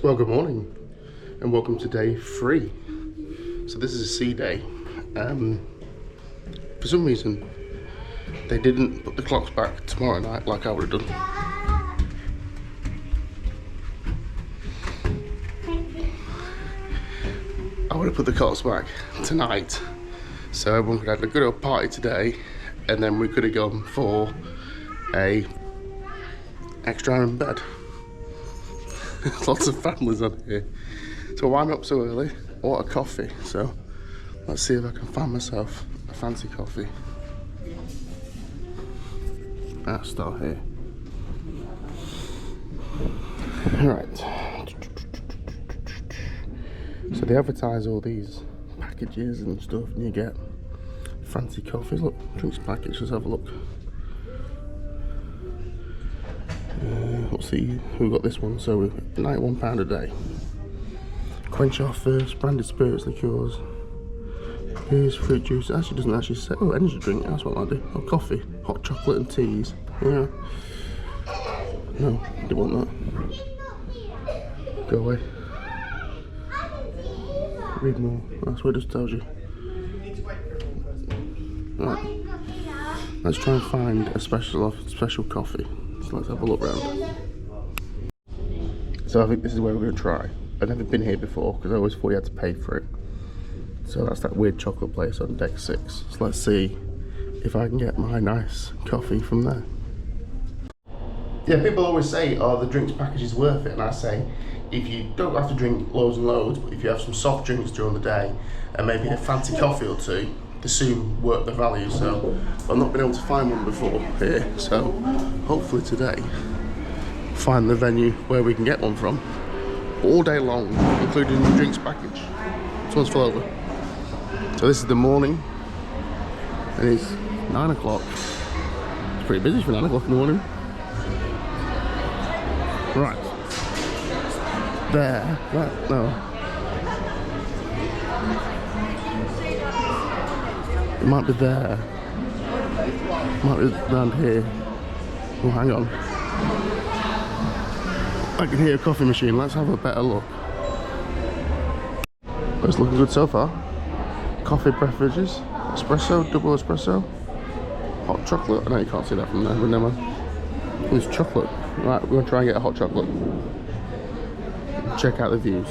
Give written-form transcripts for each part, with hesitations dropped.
Well, good morning and welcome to day 3. So this is a Seaday. For some reason they didn't put the clocks back tomorrow night like I would have done. I would have put the clocks back tonight so everyone could have a good old party today, and then we could have gone for a extra hour in bed. Lots of families on here. So why am I up so early? I want a coffee, so let's see if I can find myself a fancy coffee. Let's start here. Alright. So they advertise all these packages and stuff, and you get fancy coffees. Look, drinks package, let's have a look. Let's see who got this one. So £91 a day. Quench our thirst, branded spirits, liqueurs, beers, fruit juice. It actually doesn't actually say. Oh, energy drink, that's what I do. Oh, coffee, hot chocolate and teas. Yeah. No, didn't want that. Go away. Read more. That's what it just tells you. Right. Let's try and find a special coffee. So let's have a look round. So I think this is where we're going to try. I've never been here before because I always thought you had to pay for it. So that's that weird chocolate place on deck 6. So let's see if I can get my nice coffee from there. Yeah, people always say, oh, the drinks package is worth it. And I say, if you don't have to drink loads and loads, but if you have some soft drinks during the day and maybe a fancy coffee or two, they soon work the value. So I've not been able to find one before here, so hopefully today find the venue where we can get one from all day long, including the drinks package. Someone's fell over. So this is the morning and it's 9 o'clock. It's pretty busy for 9 o'clock in the morning. Right there, that, no, it might be there. Might be around here. Oh, hang on. I can hear a coffee machine. Let's have a better look. It's looking good so far. Coffee beverages. Espresso, double espresso. Hot chocolate. I know you can't see that from there, but never mind. It's chocolate. Right, we're going to try and get a hot chocolate. Check out the views.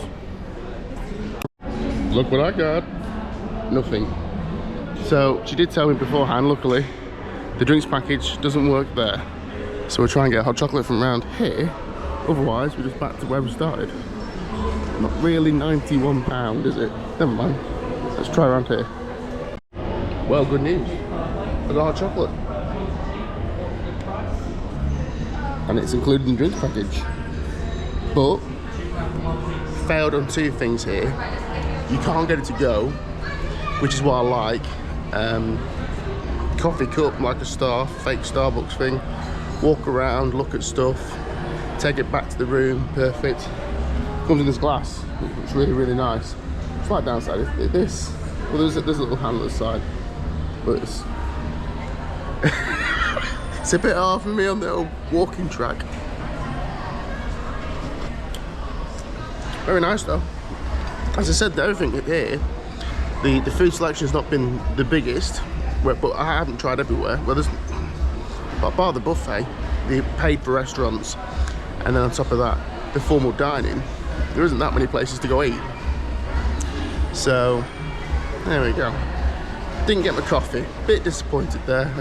Look what I got. Nothing. So she did tell me beforehand, luckily, the drinks package doesn't work there. So we'll try and get a hot chocolate from around here. Otherwise, we're just back to where we started. Not really £91, is it? Never mind. Let's try around here. Well, good news. I got hot chocolate. And it's included in the drinks package. But, failed on 2 things here. You can't get it to go, which is what I like. Coffee cup like a star, fake Starbucks thing. Walk around, look at stuff, take it back to the room, perfect. Comes in this glass, it's really, really nice. Slight downside is this. Well, there's a little handle side, but it's it's a bit hard for me on the old walking track. Very nice though. As I said, everything here, the food selection has not been the biggest, but I haven't tried everywhere. Well, there's, bar the buffet, the paid for restaurants, and then on top of that, the formal dining, there isn't that many places to go eat. So, there we go. Didn't get my coffee, bit disappointed there.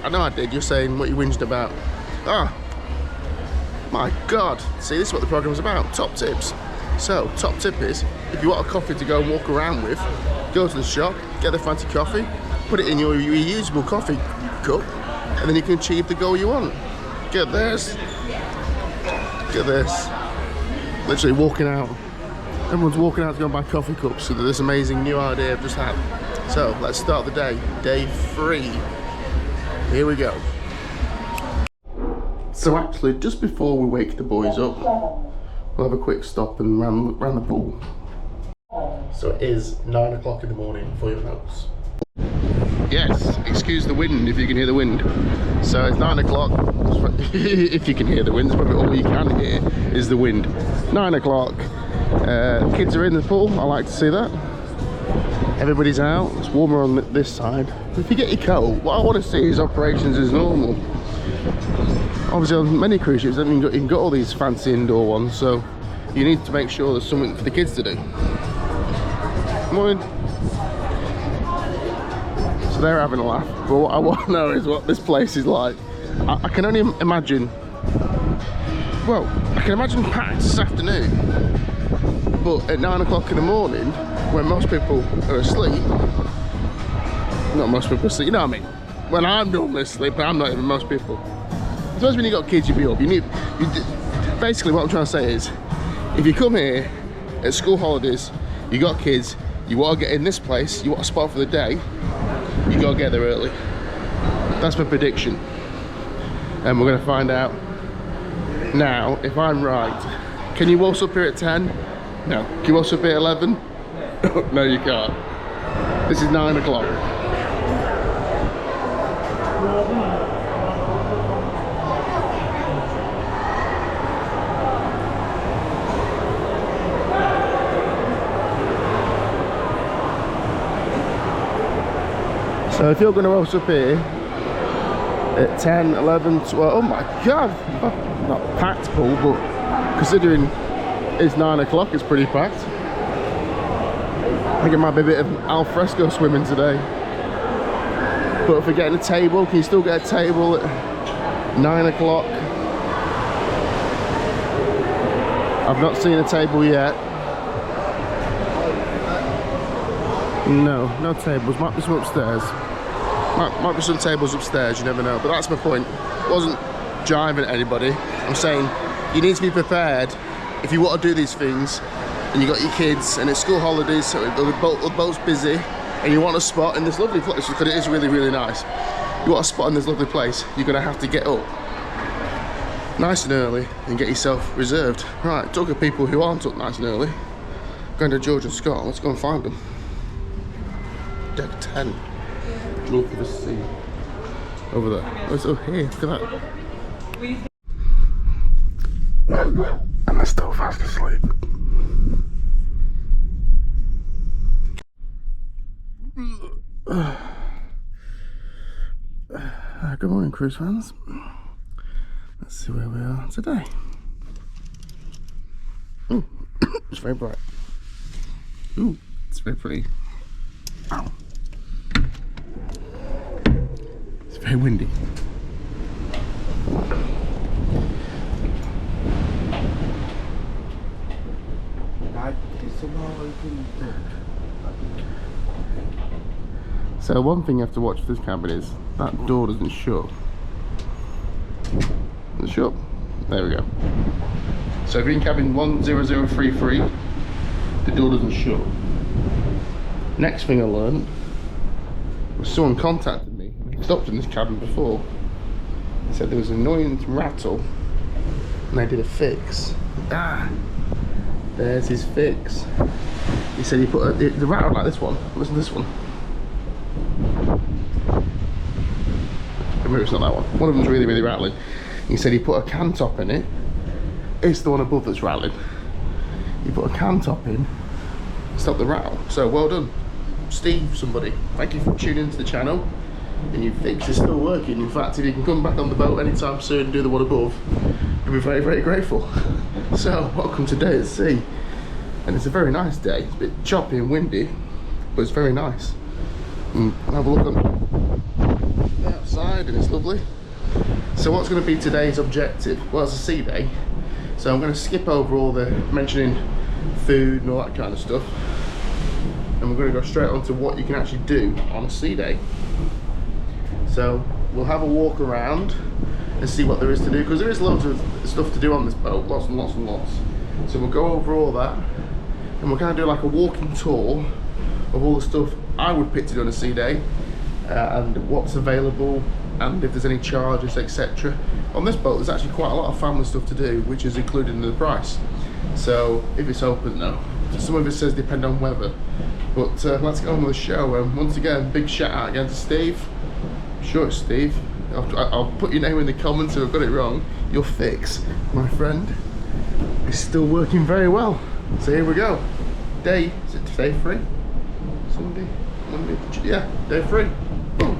I know I did, you're saying what you whinged about. Ah, my God. See, this is what the program's about, top tips. So, top tip is, if you want a coffee to go and walk around with, go to the shop, get the fancy coffee, put it in your reusable coffee cup, and then you can achieve the goal you want. Get this. Get this. Literally walking out. Everyone's walking out to go and buy coffee cups so that this amazing new idea I've just had. So, let's start the day. Day 3. Here we go. So actually, just before we wake the boys up, we'll have a quick stop and round the pool. So it is 9 o'clock in the morning for your notes. Yes, excuse the wind if you can hear the wind. So it's 9 o'clock. If you can hear the wind, it's probably all you can hear is the wind. 9 o'clock. Kids are in the pool, I like to see that. Everybody's out, it's warmer on this side. If you get your coat, what I want to see is operations as normal. Obviously on many cruise ships, I mean, you can get all these fancy indoor ones, so you need to make sure there's something for the kids to do. Morning. So they're having a laugh, but what I want to know is what this place is like. I can only imagine, well, I can imagine packed this afternoon, but at 9 o'clock in the morning, when most people are asleep, not most people are asleep, you know what I mean? When I'm normally asleep, but I'm not even most people. I suppose when you got kids, you be up. Basically what I'm trying to say is, if you come here at school holidays, you got kids, you want to get in this place, you want a spot for the day, you got to get there early. That's my prediction. And we're going to find out now if I'm right. Can you waltz up here at 10? No. Can you waltz up here at 11? No, you can't. This is 9 o'clock. So if you're going to waltz up here at 10, 11, 12, oh my god, not packed pool, but considering it's 9 o'clock, it's pretty packed. I think it might be a bit of al fresco swimming today. But if we're getting a table, can you still get a table at 9 o'clock? I've not seen a table yet. No tables, might be some upstairs. Might be some tables upstairs, you never know. But that's my point. I wasn't jiving at anybody. I'm saying you need to be prepared if you want to do these things and you got your kids and it's school holidays, so the boat's busy and you want a spot in this lovely place, because it is really, really nice. You want a spot in this lovely place, you're going to have to get up nice and early and get yourself reserved. Right, talk of people who aren't up nice and early, going to George and Scott, let's go and find them. Deck 10. Look at the sea. Over there. Oh, it's up here, look at that. And they're still fast asleep. Good morning, cruise fans. Let's see where we are today. Ooh, it's very bright. Ooh, it's very pretty. Ow. It's very windy. So one thing you have to watch for this cabin is that door doesn't shut. Does it shut? There we go. So if you're in cabin 10033, the door doesn't shut. Next thing I learned was someone contacted me. I stopped in this cabin before. They said there was an annoying rattle and they did a fix. There's his fix. He said he put the rattle like this one. Listen to this one. Maybe it's not that one. One of them's really, really rattling. He said he put a can top in it. It's the one above that's rattling. He put a can top in, stop the rattle. So well done, Steve. Somebody. Thank you for tuning into the channel. And your fix is still working. In fact, if you can come back on the boat anytime soon and do the one above, you'll be very, very grateful. So welcome to day at sea. And it's a very nice day. It's a bit choppy and windy, but it's very nice. And have a look on the outside and it's lovely. So what's going to be today's objective? Well, it's a sea day, so I'm going to skip over all the mentioning food and all that kind of stuff, and we're going to go straight on to what you can actually do on a sea day. So we'll have a walk around and see what there is to do, because there is loads of stuff to do on this boat, lots and lots and lots. So we'll go over all that and we're going to do like a walking tour of all the stuff I would pick to do on a sea day, and what's available, and if there's any charges, etc. On this boat there's actually quite a lot of family stuff to do, which is included in the price. So if it's open, no. Some of it says depend on weather, but let's get on with the show. Once again, big shout out again to Steve. I'm sure it's Steve. I'll put your name in the comments if I've got it wrong. Your fix, my friend, is still working very well. So here we go. Day, is it day 3? Sunday, Monday, yeah, day 3. Boom.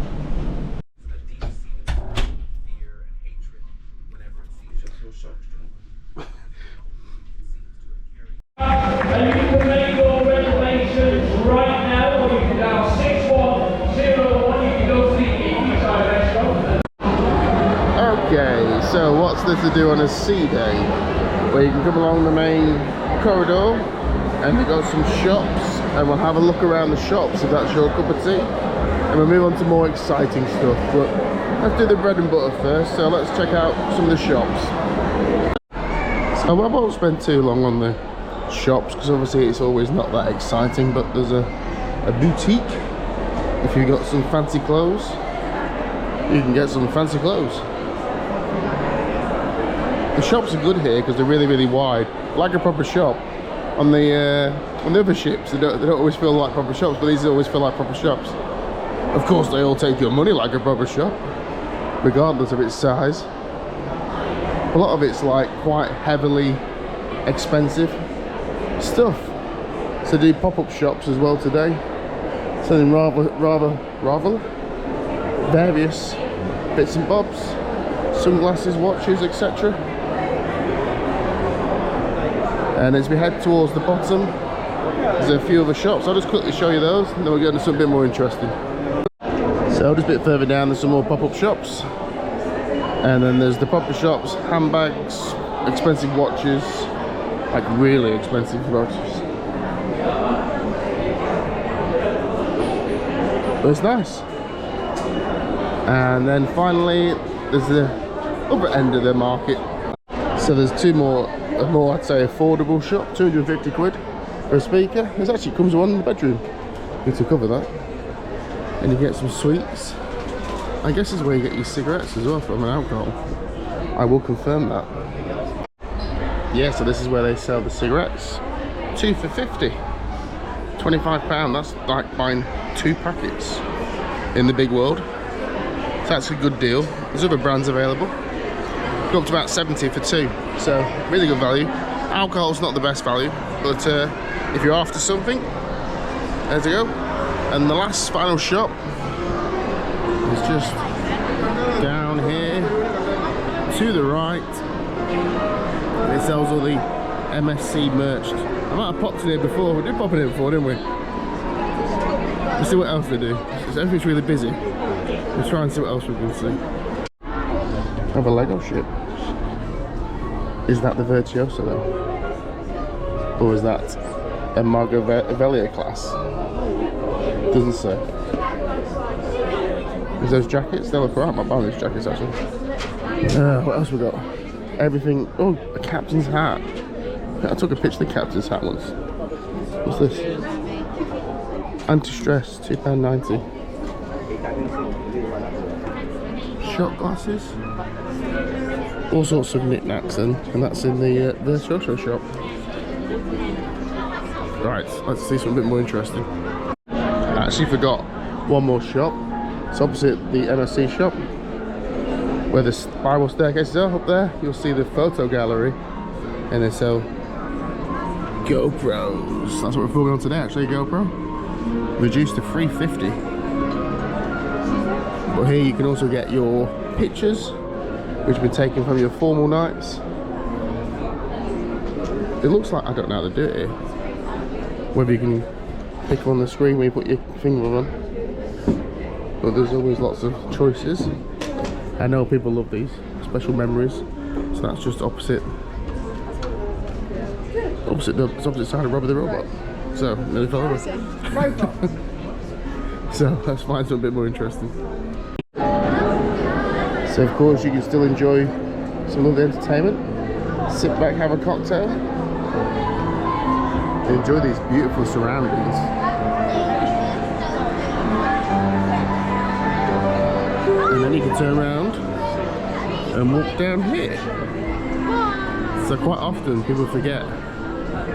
And you can make your reservations right now, or you can dial 6101. You can go to the evening side restaurant. Okay, so what's there to do on a Seaday? Well, you can come along the main corridor and we've got some shops, and we'll have a look around the shops if that's your cup of tea, and we'll move on to more exciting stuff. But let's do the bread and butter first, so let's check out some of the shops. So I won't spend too long on the shops because obviously it's always not that exciting, but there's a boutique. If you've got some fancy clothes, you can get some fancy clothes. The shops are good here because they're really wide, like a proper shop. On the other ships, they don't always feel like proper shops, but these always feel like proper shops. Of course, they all take your money like a proper shop, regardless of its size. A lot of it's like quite heavily expensive stuff. So they do pop-up shops as well today, selling rather various bits and bobs, sunglasses, watches, etc. And as we head towards the bottom, there's a few other shops. I'll just quickly show you those, and then we'll get into something a bit more interesting. So just a bit further down, there's some more pop-up shops. And then there's the pop-up shops, handbags, expensive watches, like really expensive watches. But it's nice. And then finally, there's the other end of the market. So there's two more, I'd say, affordable shop, 250 quid for a speaker. It actually comes with one in the bedroom. Need to cover that. And you get some sweets. I guess is where you get your cigarettes as well from an alcohol. I will confirm that. Yeah, so this is where they sell the cigarettes. 2 for 50. £25, that's like buying 2 packets in the big world. So that's a good deal. There's other brands available. Go up to about 70 for 2, so really good value. Alcohol's not the best value, but if you're after something, there you go. And the last final shop is just down here to the right. It sells all the MSC merch. I might have popped in here before. We did pop in here before, didn't we? Let's see what else they do. Everything's really busy. We'll try and see what else we can see. Have a Lego ship. Is that the Virtuosa though? Or is that a Margavelia class? Doesn't say. Is those jackets? They look right. I might buy those jackets actually. What else we got? Everything. Oh, a captain's hat. I took a picture of the captain's hat once. What's this? Anti-stress, £2.90. Shot glasses. All sorts of knickknacks then, and that's in the Virtuosa shop. Right, let's see something a bit more interesting. I actually forgot one more shop. It's opposite the MSC shop, where the spiral staircases are. Up there, you'll see the photo gallery, and they sell GoPros. That's what we're filming on today, actually, GoPro. Reduced to $350. But here you can also get your pictures, which have been taken from your formal nights. It looks like, I don't know how to do it here. Whether you can pick on the screen when you put your finger on. But there's always lots of choices. I know people love these, special memories. So that's just opposite the opposite side of Robert the Robot. So, nearly fell over. So, let's find something a bit more interesting. So, of course, you can still enjoy some lovely entertainment. Sit back, have a cocktail. And enjoy these beautiful surroundings. And then you can turn around and walk down here. So quite often people forget,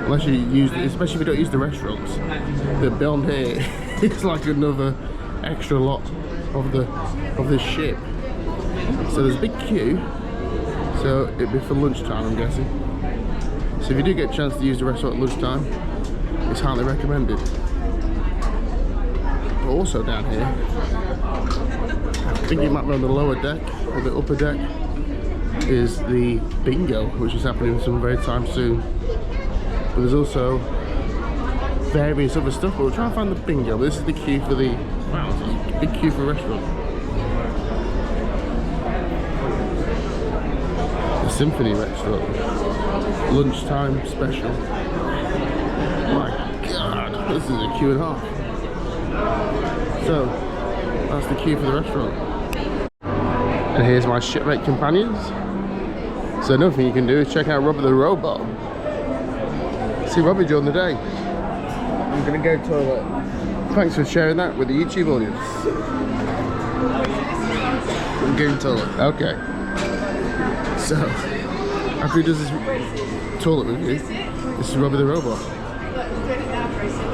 unless you use, especially if you don't use the restaurants, that beyond here it's like another extra lot of this ship. So there's a big queue, so it'd be for lunchtime, I'm guessing. So if you do get a chance to use the restaurant at lunchtime, it's highly recommended. But also down here, I think it might be on the lower deck or the upper deck, is the bingo, which is happening some very time soon. But there's also various other stuff, but we'll try and find the bingo. But this is the queue for the, wow, it's a big queue for a restaurant. The Symphony restaurant, lunchtime special. My God, this is a queue and a half. So, that's the queue for the restaurant. And here's my shipmate companions. So another thing you can do is check out Robbie the Robot. See Robbie during the day. I'm gonna go to the toilet. Thanks for sharing that with the YouTube audience. I'm going to the toilet. Okay. So, after he does his toilet review, this is Robbie the Robot.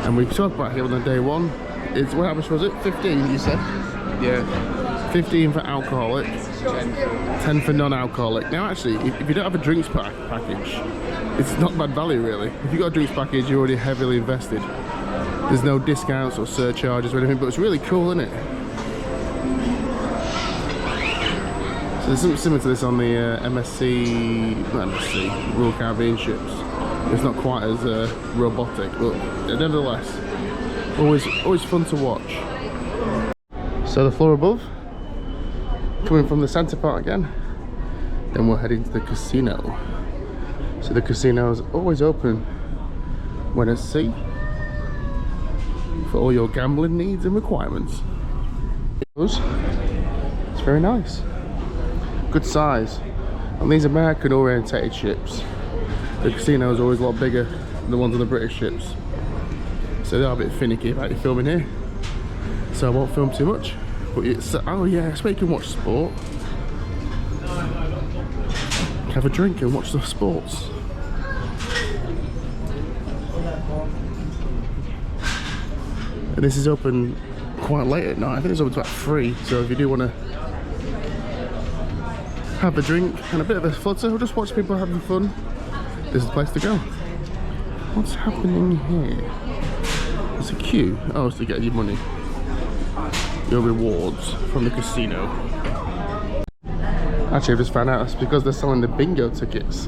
And we talked about him on day one. It's, how much was it? 15 you said? Yeah. 15 for alcoholic, 10 for non-alcoholic. Now actually, if you don't have a drinks package, it's not bad value really. If you've got a drinks package, you're already heavily invested. There's no discounts or surcharges or anything, but it's really cool, isn't it? So there's something similar to this on the MSC, not MSC, Royal Caribbean ships. It's not quite as robotic, but nevertheless, always fun to watch. So the floor above, coming from the centre part again, then we're heading to the casino. So the casino is always open when at sea for all your gambling needs and requirements. It's very nice, good size. On these American orientated ships, the casino is always a lot bigger than the ones on the British ships. So they are a bit finicky about your filming here. So I won't film too much. But it's, oh yeah, it's where you can watch sport. Have a drink and watch the sports. And this is open quite late at night. I think it's open to about 3. So if you do want to have a drink and a bit of a flutter or just watch people having fun, this is the place to go. What's happening here? There's a queue. Oh, it's to get your money. Your rewards from the casino. Actually, I've just found out it's because they're selling the bingo tickets.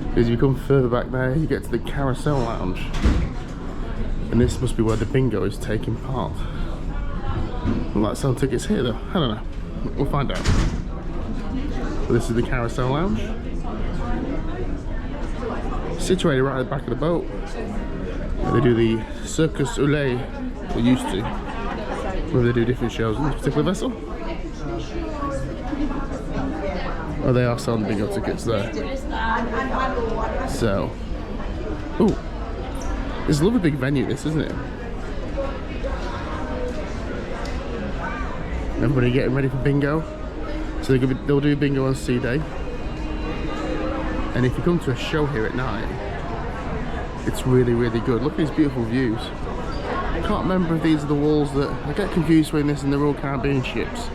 Because if you come further back there, you get to the carousel lounge. And this must be where the bingo is taking part. Will that sell tickets here though? I don't know. We'll find out. But this is the carousel lounge. Situated right at the back of the boat. They do the Circus Oulay, or used to. Where they do different shows on this particular vessel. Oh, they are selling bingo tickets there. So, ooh, it's a lovely big venue, this, isn't it? Everybody getting ready for bingo. So they'll do bingo on Seaday. And if you come to a show here at night, it's really, really good. Look at these beautiful views. I can't remember if these are the walls that, I get confused between this and the Royal Caribbean ships.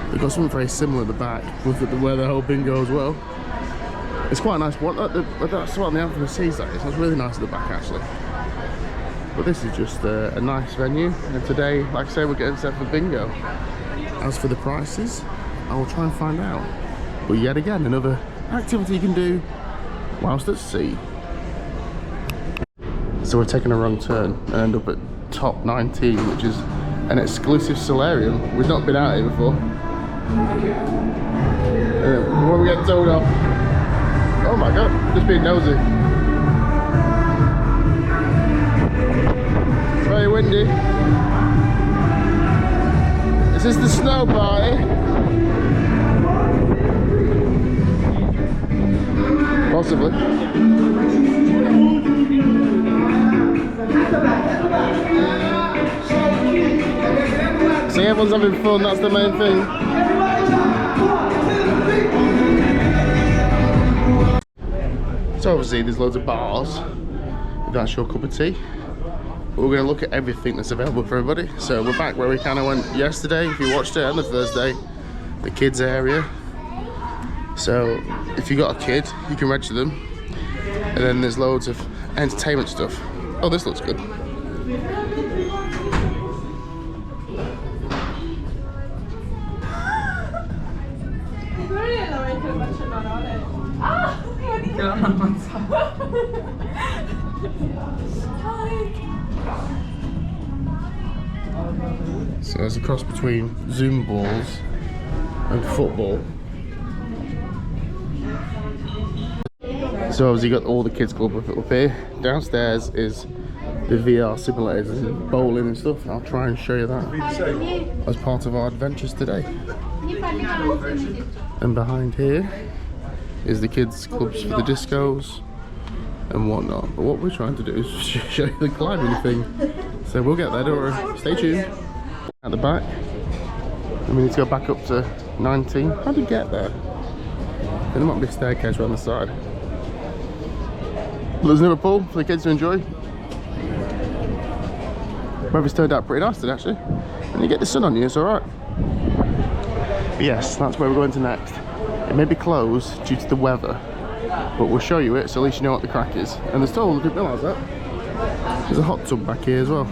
They've got something very similar at the back, with where the whole bingo as well. It's quite a nice one. That's what the Anthem of Seaday is. It's really nice at the back actually. But this is just a nice venue. And today, like I say, we're getting set for bingo. As for the prices, I will try and find out. But yet again, another activity you can do whilst at sea. So we're taking a wrong turn and end up at Top 19, which is an exclusive solarium. We've not been out here before. When we get towed off, oh my god, just being nosy. It's very windy. Is this the snow party? Possibly. See, everyone's having fun, that's the main thing. So obviously there's loads of bars, if that's your cup of tea. But we're going to look at everything that's available for everybody. So we're back where we kind of went yesterday, if you watched it, and the first day, the kids area. So if you got a kid, you can register them. And then there's loads of entertainment stuff. Oh, this looks good. So there's a cross between Zoom balls and football. So obviously you got all the kids club up here. Downstairs is the VR simulators and bowling and stuff. I'll try and show you that as part of our adventures today. And behind here is the kids clubs for the discos and whatnot. But what we're trying to do is show you the climbing thing. So we'll get there, don't worry. Stay tuned. At the back, and we need to go back up to 19. How do we get there? There might be a staircase around the side. But there's another pool for the kids to enjoy. Weather's turned out pretty nice today, actually. And you get the sun on you, it's alright. Yes, that's where we're going to next. It may be closed due to the weather, but we'll show you it so at least you know what the crack is. And there's still, I didn't realise that. There's a hot tub back here as well.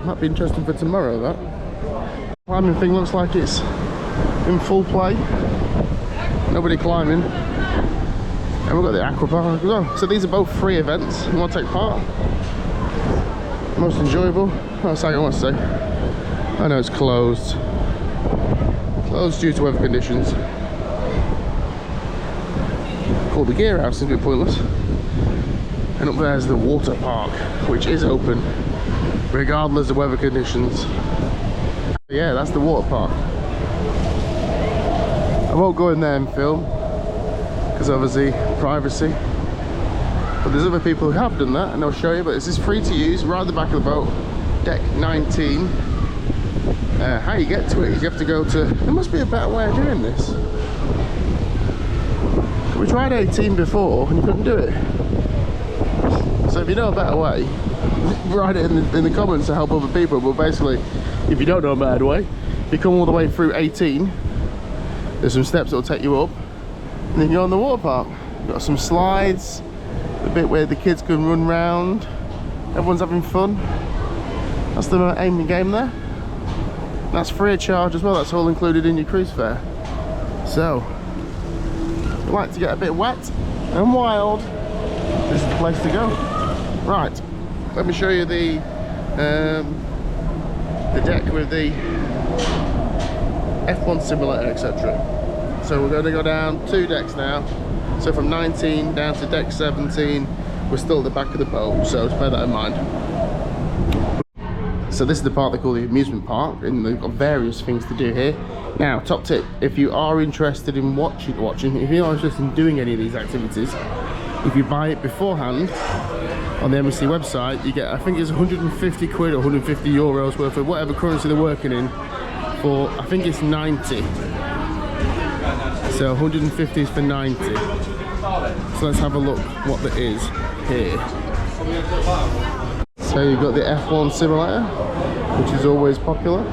That'd be interesting for tomorrow, that. Climbing thing looks like it's in full play. Nobody climbing. And we've got the aqua park as well. So these are both free events. You want to take part? Most enjoyable. Oh, sorry, I want to say. I know it's closed. Closed due to weather conditions. Called the gear house, is a bit pointless. And up there's the water park, which is open regardless of weather conditions. Yeah, that's the water park. I won't go in there and film because obviously privacy, but there's other people who have done that and I'll show you. But this is free to use right at the back of the boat, deck 19. How you get to it is you have to go to, there must be a better way of doing this. We tried 18 before and you couldn't do it. So if you know a better way, write it in the comments to help other people. But basically, if you don't know a better way, you come all the way through 18, there's some steps that will take you up, and then you go on the water park. You've got some slides, the bit where the kids can run round, everyone's having fun. That's the aim of the game there. That's free of charge as well, that's all included in your cruise fare. So, if you like to get a bit wet and wild, this is the place to go. Right, let me show you the deck with the F1 simulator, etc. So we're going to go down 2 decks now. So from 19 down to deck 17, we're still at the back of the boat, so bear that in mind. So this is the part they call the amusement park, and they've got various things to do here. Now, top tip, if you are interested in watching, if you are interested in doing any of these activities, if you buy it beforehand on the MSC website, you get, I think it's 150 quid or 150 euros worth of whatever currency they're working in for, I think it's 90. So 150 is for 90. So let's have a look what there is here. So you've got the F1 simulator, which is always popular.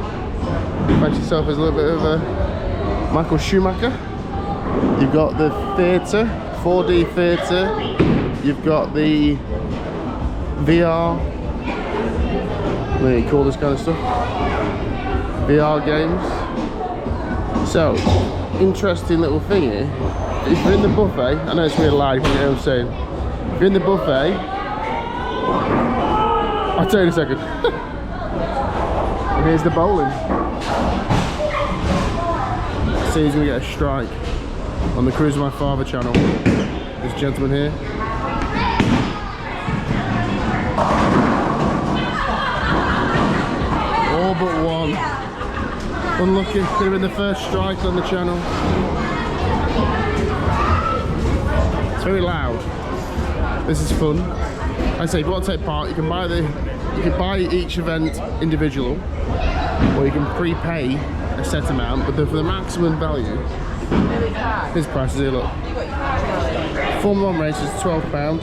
Fancy yourself as a little bit of a Michael Schumacher. You've got the theatre, 4D theatre. You've got the VR, what do you call this kind of stuff? VR games. So, interesting little thing here. If you're in the buffet, I know it's really loud, you can hear what I'm saying. If you're in the buffet, I'll tell you in a second. And here's the bowling. See, he's gonna get a strike on the Cruise My Father channel. This gentleman here. All but one. Unlucky, could have been the first strike on the channel. It's very loud. This is fun. I say, if you want to take part, you can buy each event individual, or you can prepay a set amount. But for the maximum value, his price is here. Look, Formula 1 race is £12.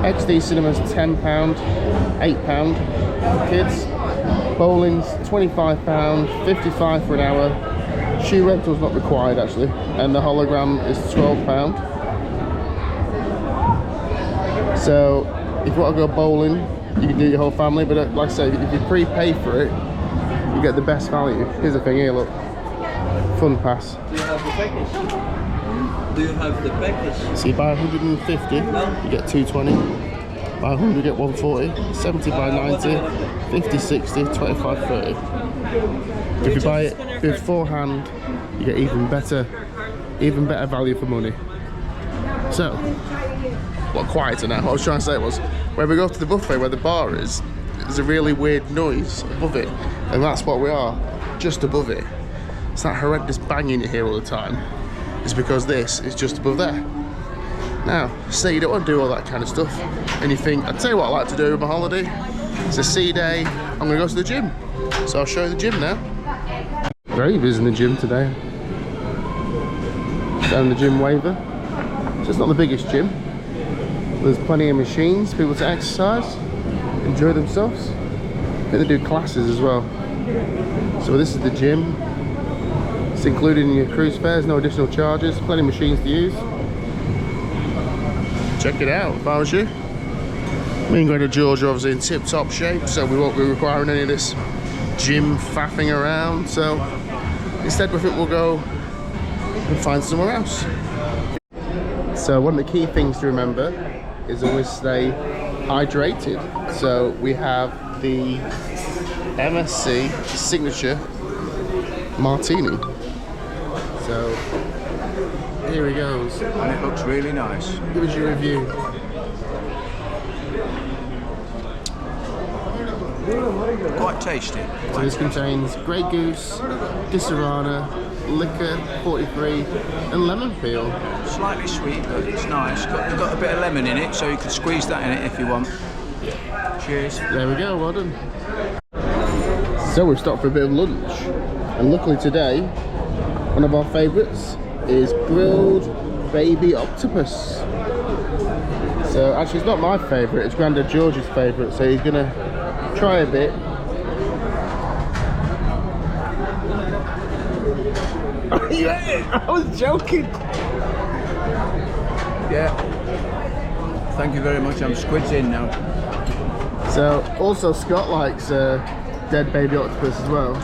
XD Cinema's £10, £8 for kids. Bowling's £25, 55 for an hour. Shoe rental's not required actually, and the hologram is £12. So if you want to go bowling, you can do your whole family, but like I say, if you prepay for it, you get the best value. Here's the thing here, look. Fun pass. Do you have the package? Do you have the package? So you buy 150, you get 220. Buy 100, you get 140. 70 by 90, 50, 60, 25, 30. If you buy it beforehand, you get even better value for money. So, what quieter now? What I was trying to say was, when we go to the buffet where the bar is, there's a really weird noise above it, and that's what we are, just above it. It's that horrendous banging you hear all the time. It's because this is just above there. Now, say you don't want to do all that kind of stuff, and you think, I'll tell you what I like to do on my holiday. It's a Seaday, I'm going to go to the gym. So I'll show you the gym now. Very busy in the gym today. Down the gym waiver. So it's not the biggest gym. There's plenty of machines, people to exercise, enjoy themselves. I think they do classes as well. So this is the gym. It's included in your cruise fares, no additional charges, plenty of machines to use. Check it out if I was you. Me and Greta George are obviously in tip-top shape, so we won't be requiring any of this gym faffing around. So instead we think we'll go and find somewhere else. So one of the key things to remember is always stay hydrated. So we have the MSC signature martini. So here he goes. And it looks really nice. Give us your review. Quite tasty. So this contains Grey Goose, Disaronno, liquor, 43, and lemon peel. Slightly sweet, but it's nice. Got a bit of lemon in it, so you can squeeze that in it if you want. Cheers. There we go, well done. So we've stopped for a bit of lunch, and luckily today, one of our favourites is grilled baby octopus. So actually it's not my favourite, it's Grandad George's favourite, so he's gonna try a bit. Yeah, I was joking. Yeah. Thank you very much. I'm squid's in now. So also Scott likes dead baby octopus as well.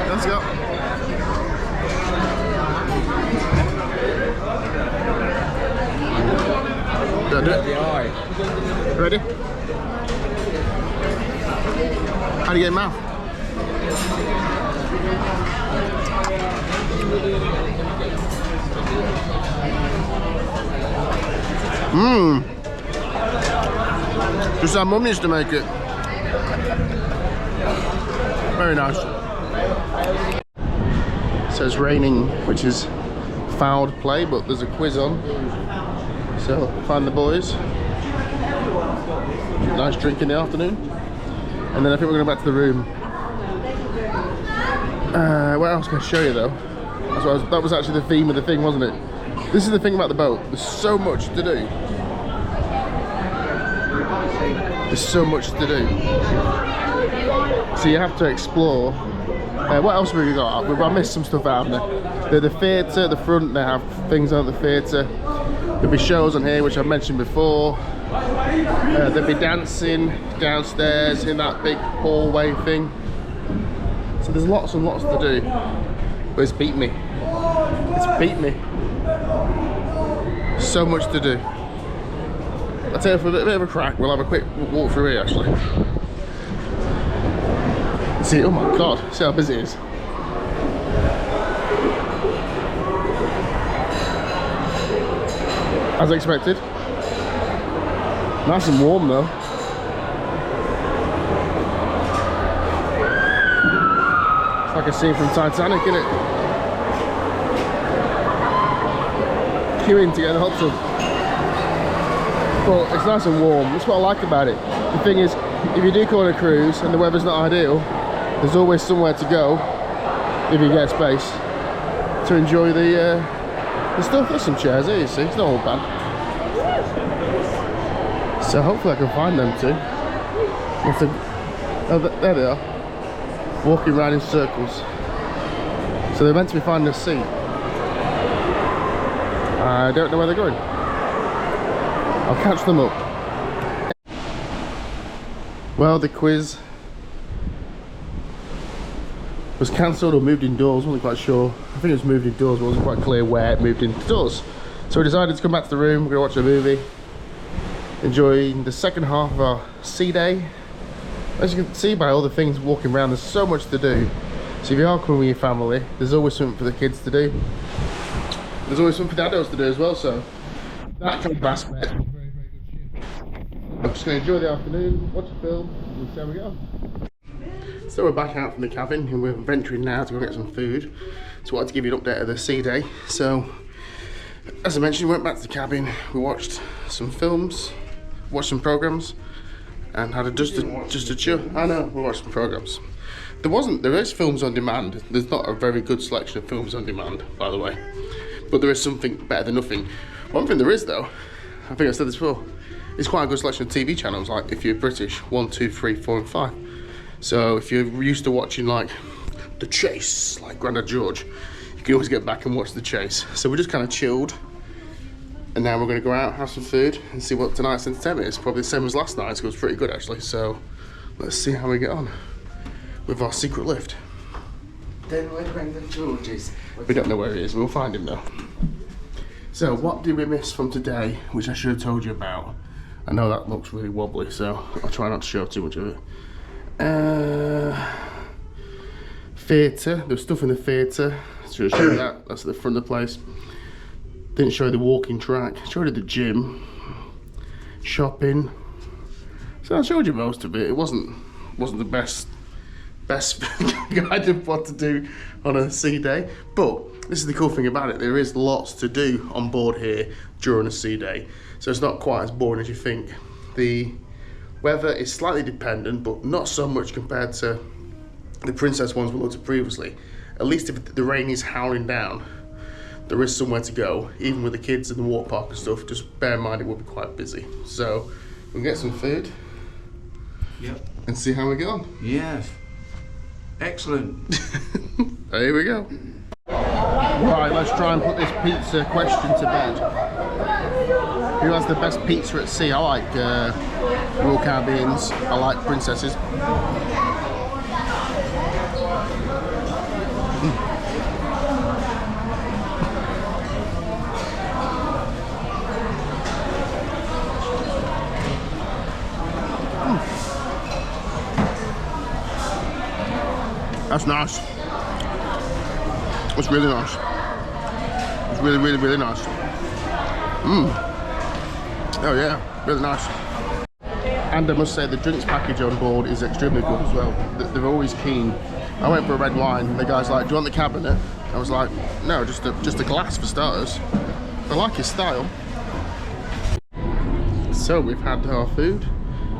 Let's go. Did I do it? Ready? How do you get your mouth? Just how Mum used to make it. Very nice. So it's raining, which is fouled play, but there's a quiz on. So find the boys. Nice drink in the afternoon. And then I think we're going back to the room. What else can I show you though? That was actually the theme of the thing, wasn't it? This is the thing about the boat. There's so much to do. There's so much to do. So you have to explore. What else have we got? I missed some stuff out there. The theatre, the front, they have things on the theatre. There'll be shows on here, which I've mentioned before. There'll be dancing downstairs in that big hallway thing. So there's lots and lots to do. But it's beat me. It's beat me. So much to do. I'll tell you, for a bit of a crack, we'll have a quick walk through here actually. See, oh my god, see how busy it is. As expected. Nice and warm though. It's like a scene from Titanic, isn't it? Queuing to get in the hot tub. But it's nice and warm. That's what I like about it. The thing is, if you do go on a cruise and the weather's not ideal, there's always somewhere to go, if you get space, to enjoy the stuff. There's some chairs here, you see, it's not all bad. So hopefully I can find them too. Oh, there they are. Walking around in circles. So they're meant to be finding a seat. I don't know where they're going. I'll catch them up. Well, the quiz was cancelled or moved indoors, wasn't quite sure. I think it was moved indoors, but it wasn't quite clear where it moved indoors. So we decided to come back to the room, we're going to watch a movie, enjoying the second half of our Seaday. As you can see by all the things walking around, there's so much to do. So if you are coming with your family, there's always something for the kids to do. There's always something for the adults to do as well, so that kind of aspect. I'm just going to enjoy the afternoon, watch a film, and see how we go. So we're back out from the cabin and we're venturing now to go get some food. So I wanted to give you an update of the Seaday. So, as I mentioned, we went back to the cabin, we watched some films, watched some programmes, and had just a chill. I know, we watched some programmes. There is films on demand. There's not a very good selection of films on demand, by the way. But there is something better than nothing. One thing there is though, I think I said this before, it's quite a good selection of TV channels, like if you're British, 1, 2, 3, 4 and 5. So if you're used to watching like The Chase, like Grandad George, you can always get back and watch The Chase. So we just kind of chilled, and now we're going to go out, have some food, and see what tonight's entertainment is. Probably the same as last night's, 'cause it was pretty good actually. So let's see how we get on with our secret lift. Then we're Grandad George's. We don't know where he is, we'll find him though. So what did we miss from today, which I should have told you about? I know that looks really wobbly, so I'll try not to show too much of it. Theatre, there's stuff in the theatre. Should show you that, that's at the front of the place. Didn't show you the walking track, showed you the gym, shopping. So I showed you most of it. It wasn't the best guide of what to do on a sea day, but this is the cool thing about it. There is lots to do on board here during a sea day, so it's not quite as boring as you think. The weather is slightly dependent, but not so much compared to the Princess ones we looked at previously. At least if the rain is howling down, there is somewhere to go, even with the kids in the water park and stuff. Just bear in mind it will be quite busy. So we'll get some food. Yep. And see how we get on. Yes. Excellent. Here we go. Right, let's try and put this pizza question to bed. Who has the best pizza at sea? I like Royal Caribbeans. I like Princesses. That's nice. It's really nice. It's really, really, really nice. Oh yeah, really nice. And I must say the drinks package on board is extremely good as well. They're always keen. I went for a red wine and the guy's like, do you want the cabinet? I was like, no, just a glass for starters. I like his style. So we've had our food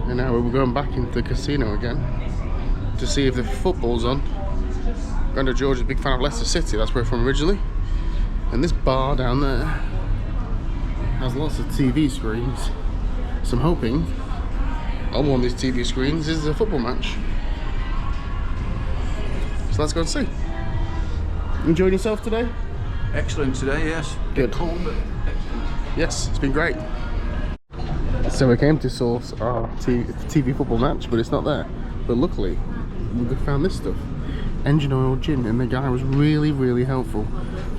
and now we're going back into the casino again to see if the football's on. Grandad George is a big fan of Leicester City, that's where we're from originally. And this bar down there has lots of TV screens. So I'm hoping on one of these TV screens is a football match. So let's go and see. Enjoying yourself today? Excellent today, yes. Good. Cold, but excellent. Yes, it's been great. So we came to source our TV football match, but it's not there. But luckily, we found this stuff. Engine oil gin, and the guy was really, really helpful.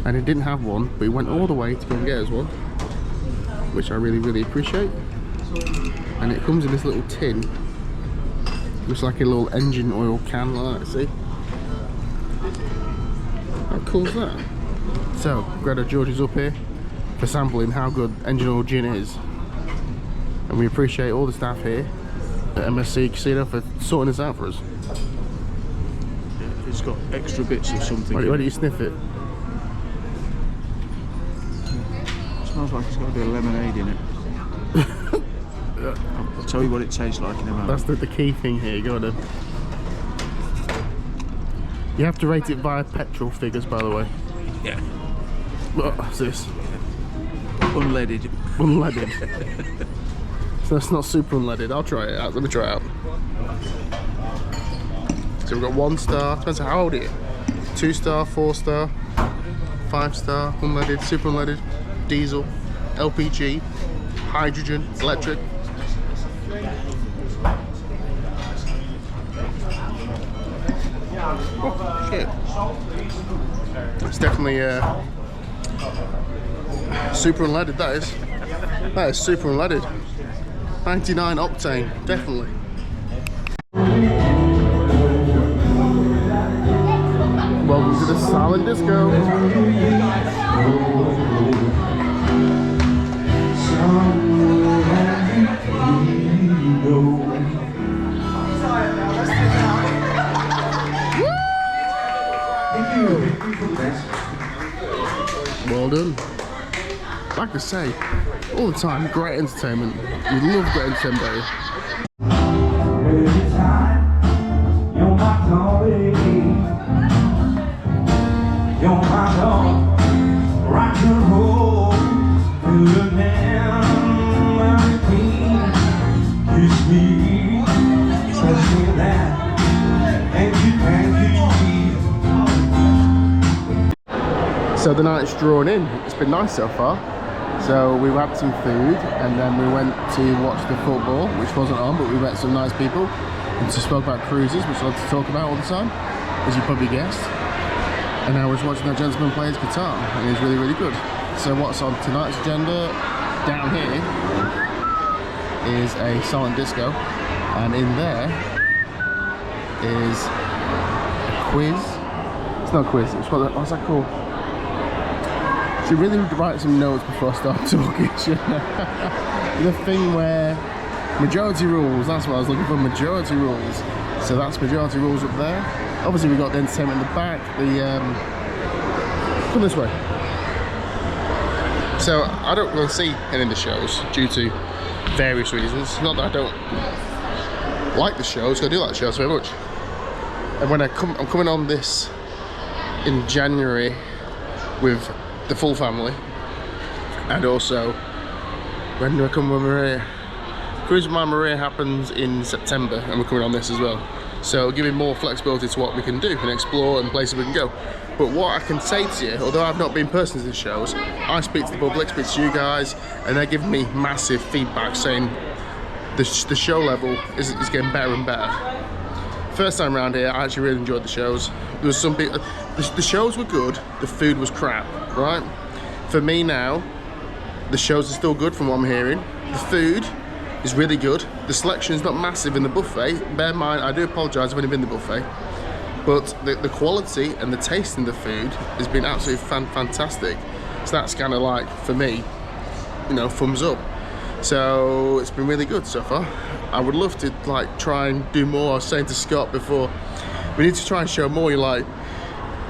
And he didn't have one, but he went all the way to go and get us one, which I really, really appreciate. And it comes in this little tin. Looks like a little engine oil can like that, see? How cool is that? So, Grandad George is up here for sampling how good engine oil gin is. And we appreciate all the staff here at MSC Casino for sorting this out for us. It's got extra bits of something. Why don't you sniff it? It smells like it's got a bit of lemonade in it. I'll tell you what it tastes like in a moment. That's the key thing here, go on then. You have to rate it via petrol figures, by the way. Yeah. What's this? Unleaded. Unleaded. So it's not super unleaded. I'll try it out. Let me try it out. So we've got 1 star. Depends how old it is. 2-star, 4-star, 5-star, unleaded, super unleaded, diesel, LPG, hydrogen, electric. Oh, shit. It's definitely super unleaded, that is. That is super unleaded. 99 octane, definitely. Welcome to the silent disco. Well done. Like I say, all the time, great entertainment. We love great entertainment, don't you? So the night's drawn in. It's been nice so far. So we had some food and then we went to watch the football, which wasn't on, but we met some nice people and just spoke about cruises, which I love to talk about all the time, as you probably guessed. And I was watching that gentleman play his guitar and he was really, really good. So what's on tonight's agenda down here is a silent disco, and in there is a quiz. It's not a quiz, it's what's that called? So you really need to write some notes before I start talking. The thing where majority rules, that's what I was looking for, majority rules. So that's majority rules up there. Obviously we've got the entertainment in the back, come this way. So I don't really see any of the shows due to various reasons. Not that I don't like the shows, I do like the shows very much. And when I'm coming on this in January with the full family, and also when do I come with Maria? Cruise with my Maria happens in September and we're coming on this as well, so giving more flexibility to what we can do and explore and places we can go. But what I can say to you, although I've not been personally to the shows, I speak to the public, speak to you guys, and they're giving me massive feedback saying the show level is getting better and better. First time around here, I actually really enjoyed the shows. There was some people, the shows were good, the food was crap, right? For me now, the shows are still good from what I'm hearing. The food is really good. The selection is not massive in the buffet. Bear in mind, I do apologise, I've only been in the buffet. But the quality and the taste in the food has been absolutely fantastic. So that's kind of like, for me, you know, thumbs up. So it's been really good so far. I would love to like try and do more. I was saying to Scott before, we need to try and show more. You're like,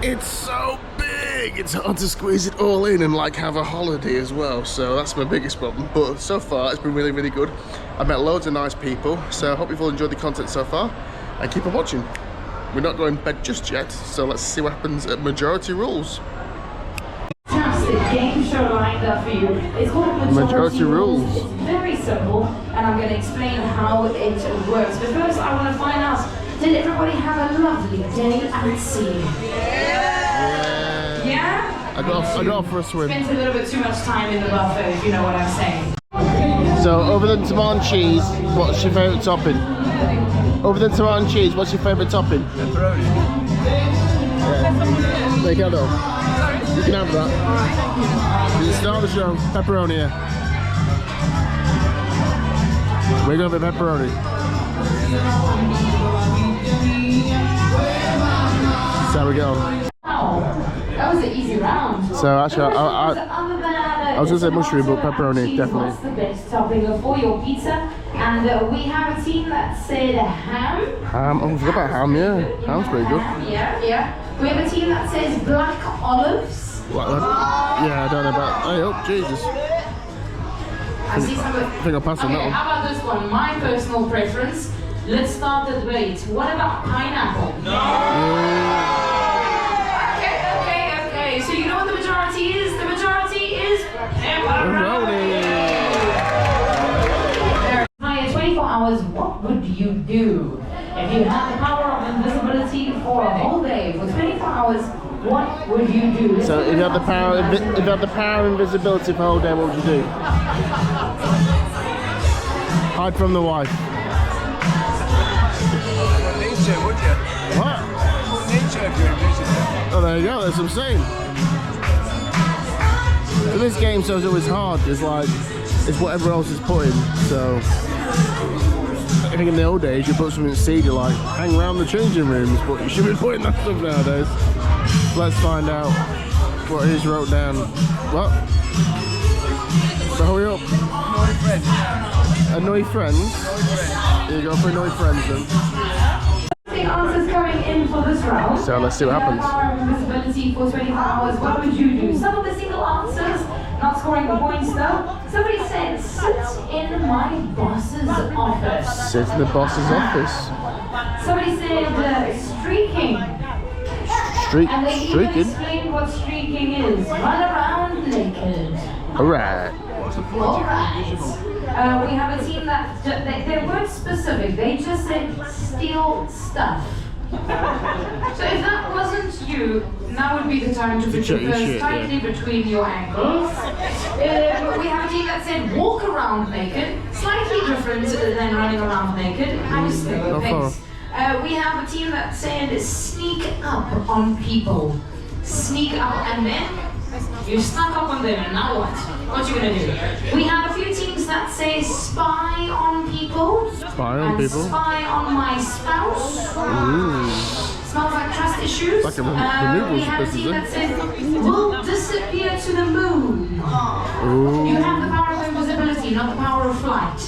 it's so big, it's hard to squeeze it all in and like have a holiday as well. So that's my biggest problem. But so far it's been really, really good. I've met loads of nice people. So I hope you've all enjoyed the content so far and keep on watching. We're not going to bed just yet, so let's see what happens at Majority Rules. Fantastic game show lined up for you. It's called Majority Rules. It's very simple, and I'm going to explain how it works. But first, I want to find out, did everybody have a lovely day at sea? Yeah? Yeah? I got off for a swim. Spent a little bit too much time in the buffet, if you know what I'm saying. So, other than tomato and cheese, what's your favourite topping? Other than tomato and cheese, what's your favourite topping? Pepperoni. Yeah. There you go. You can have that. You start the show. Pepperoni, yeah. We're going to have pepperoni. So we go. Wow, that was an easy round. So actually, I was going to say mushroom, but pepperoni, definitely. What's the best topping for your pizza? And we have a team that said ham. Ham, oh, I forgot about ham, yeah. Ham's pretty good. Yeah, yeah. We have a team that says black olives. What, yeah, I don't know about. Hey, oh, Jesus. I see some. I think I'll pass on that one. How about this one? My personal preference. Let's start the debate. What about pineapple? No. Okay. So you know what the majority is? The majority is pepperoni. 24 hours, what would you do? If you had the power of invisibility for a whole day, for 24 hours, what would you do? So if you had the power, if you had the power of invisibility for the whole day, what would you do? Hide from the wife. You need to, would you? What? You need to if you're invisible. Oh, there you go. That's what I'm saying. So this game so it's always hard. It's like it's whatever else is put in. So I think in the old days you put something seedy like hang around the changing rooms, but you should be putting that stuff nowadays. Let's find out what he's wrote down. What? So hurry up. Annoy friends. Annoy friends. Here you go for annoy friends then. The answers coming in for this round. So let's see what happens. Power of invisibility for 24 hours. What would you do? Some of the single answers, not scoring the points though. Somebody said, sit in my boss's office. Sit in the boss's office. Somebody said, streaking. And they even Streaking? explained what streaking is. Run around naked. Alright. Alright. We have a team that, they weren't specific, they just said steal stuff. So if that wasn't you, now would be the time to put check your your purse shit, tightly between your ankles. We have a team that said walk around naked, slightly different than running around naked. I'm still thanks. We have a team that said sneak up on people. Sneak up and then you snuck up on them and now what? What you gonna do? We have a few teams that say spy on people. Spy on people. Spy on my spouse. Smells like trust issues. Like a we have a team that said will disappear to the moon. You have the power of invisibility, not the power of flight.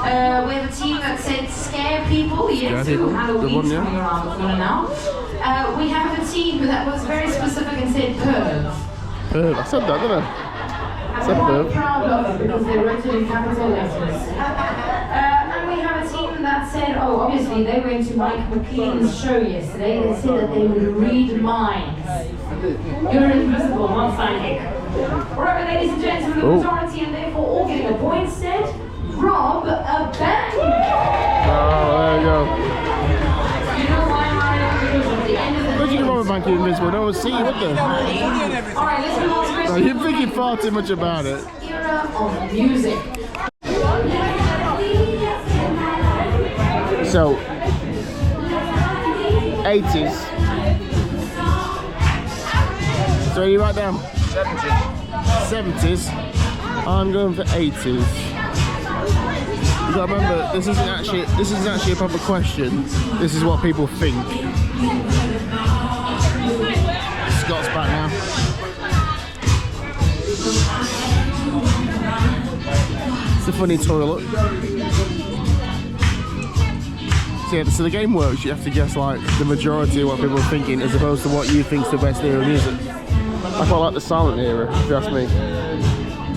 We have a team that said scare people. Yes, Halloween's coming around the corner now. We have a team that was very specific and said perv. I said that, didn't I? I'm quite proud of it because they wrote it in capital letters. And we have a team that said, oh, obviously they went to Mike McLean's show yesterday. They said that they would read minds. You're invisible, not psychic. Alright, ladies and gentlemen, the majority and therefore all getting a point said, rob a bank. Oh, there you go. You know why, Mario? Because at the end of the But you can rob a bank, you're invisible. No one will see you, would they? Alright, let's move on to No, you're thinking far too much about it. era of music. So, 80s. So you write down 70s. I'm going for 80s. You gotta remember, this isn't actually a proper question. This is what people think. Scott's back now. It's a funny toilet. So the game works, you have to guess like the majority of what people are thinking as opposed to what you think's the best era of music. I quite like the silent era, if you ask me.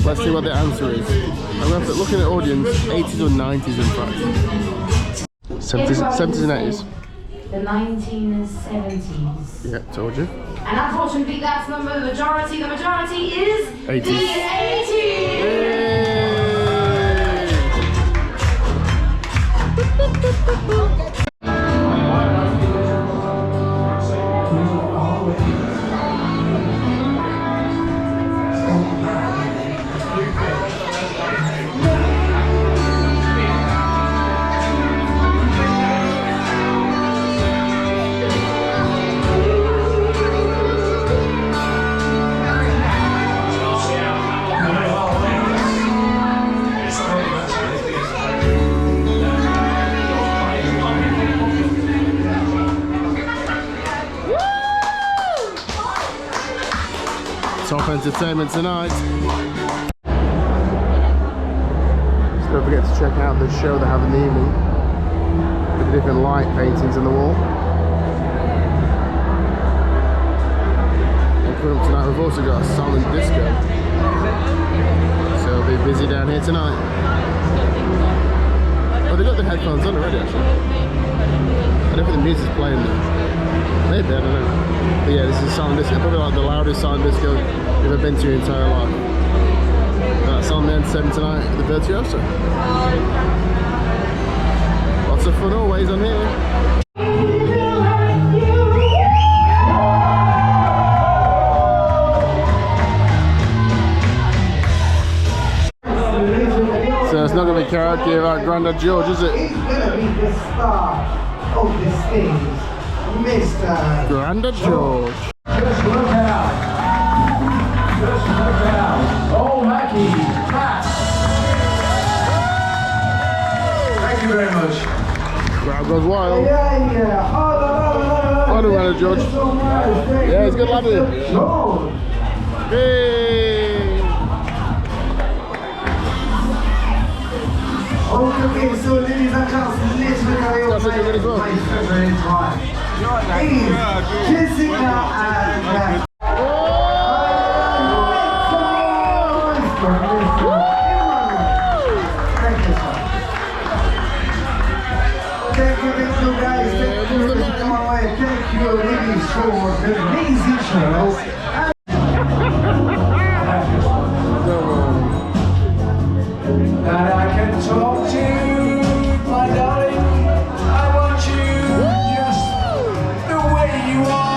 Let's see what the answer is. I'm going to look at the audience, 80s or 90s in fact. 70s and 80s. The 1970s. Yeah, told you. And unfortunately that's not the majority. The majority is 80s. the 80s. Top entertainment tonight. Just don't forget to check out the show they have in the evening with the different light paintings on the wall. And coming up tonight, we've also got a silent disco, so we'll be busy down here tonight. Oh, they've got the headphones on already actually. I don't think the music's playing though. Maybe, I don't know. But yeah, this is silent disco, probably like the loudest silent disco you've ever been to your entire life. That's on the entertainment tonight at the Virtuosa. Lots Lots of fun always on here. So it's not going to be karaoke like Grandad George, is it? He's gonna be the star of the stage, Mr. Grandad George. Just look out. Just look out. Oh, Mackie, Matt. Thank you very much. Crowd goes wild. Yeah. Well done, Grandad George. Yeah, he's good lad here. George. Hey! Okay, so ladies and gentlemen, let's look at your That's a good one as well. my favorite time. Please, Jessica and Thank you guys. Thank you for coming away. Thank you, ladies, for the amazing show. And I can talk to you, my darling. I want you just the way you are.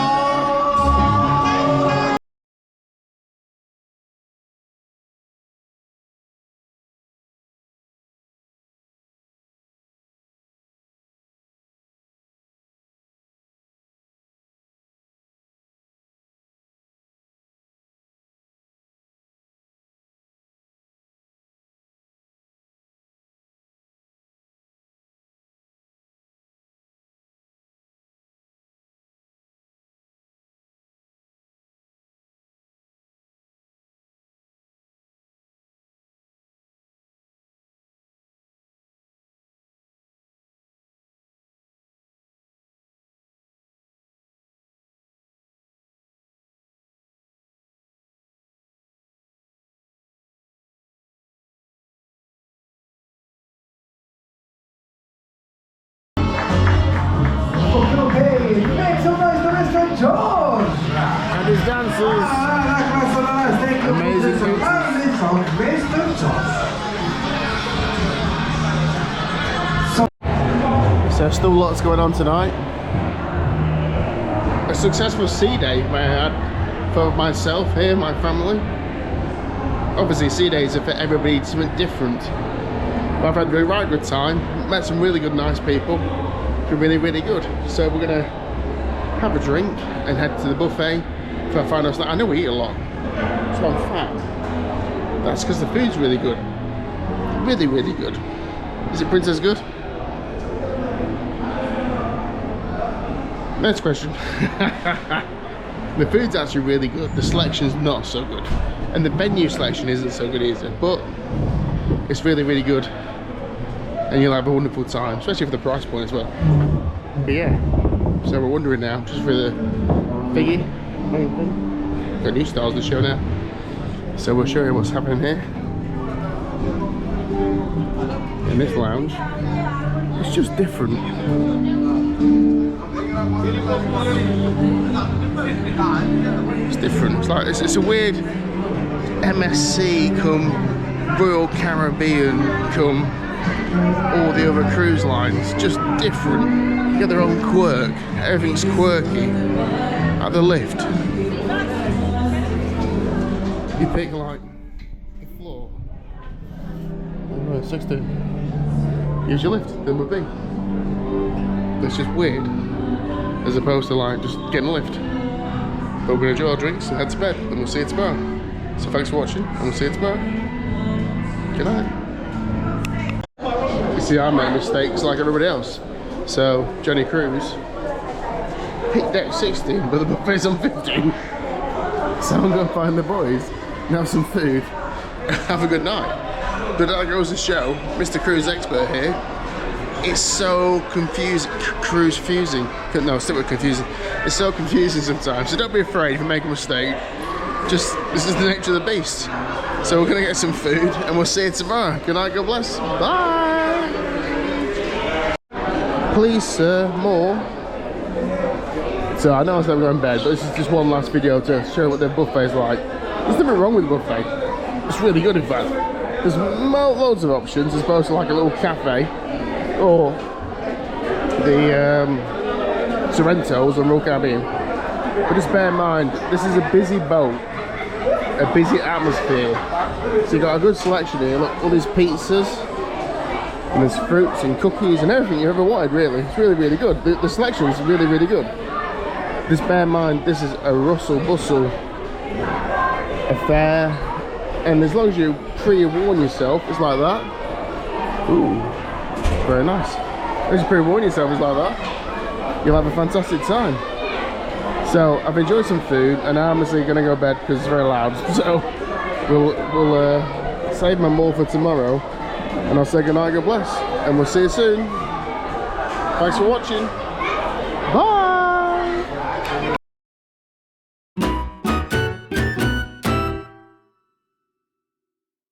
Okay, make some noise to Mr. George. And his dancers. Thank you, Amazing for the lovely song, Mr. George. So still lots going on tonight. A successful Seaday, may I add, for myself here, my family. Obviously Seadays are for everybody something different. But I've had a right good time, met some really good nice people. Been really good. So we're gonna have a drink and head to the buffet for our final snack. I know we eat a lot, so I'm fat. That's because the food's really good. Really good. Is it Princess good? Next question. The food's actually really good. The selection's not so good. And the venue selection isn't so good either. But it's really good. And you'll have a wonderful time, especially for the price point as well. But yeah, so we're wondering now, just for the thingy, main thing. Got new stars to show now. So we'll show you what's happening here. In this lounge. It's just different. It's different. It's like it's a weird MSC come Royal Caribbean come all the other cruise lines. Just different. You get their own quirk. Everything's quirky. At the lift, you pick like the floor. Oh, 16. Use your lift. Then we're big. It's just weird. As opposed to like just getting a lift. But we're gonna enjoy our drinks and head to bed, and we'll see you tomorrow. So thanks for watching, and we'll see you tomorrow. Good night. You see, I made mistakes like everybody else. So Johnny Cruise picked deck 16, but the buffet's on 15. So I'm gonna find the boys and have some food and have a good night. But that goes to show, Mr. Cruise expert here. It's so confusing, cruise fusing. No, stick with confusing. It's so confusing sometimes. So don't be afraid if you make a mistake. Just, this is the nature of the beast. So we're gonna get some food and we'll see you tomorrow. Good night, God bless. Bye. Please, sir, more. So I know I said I'm going to bed, but this is just one last video to show what the buffet is like. There's nothing wrong with the buffet. It's really good, in fact. There's loads of options as opposed to like a little cafe. Or the Sorrentos on Royal Caribbean. But just bear in mind, this is a busy boat, a busy atmosphere. So you've got a good selection here. Look, all these pizzas, and there's fruits and cookies and everything you ever wanted, really. It's really, really good. The selection is really, really good. Just bear in mind, this is a rustle bustle affair, and as long as you pre-warn yourself, it's like that. Ooh, very nice. As you pre-warn yourself, it's like that. You'll have a fantastic time. So I've enjoyed some food, and I'm obviously going to go to bed because it's very loud. So we'll save my more for tomorrow, and I'll say goodnight, God bless, and we'll see you soon. Thanks for watching. Bye.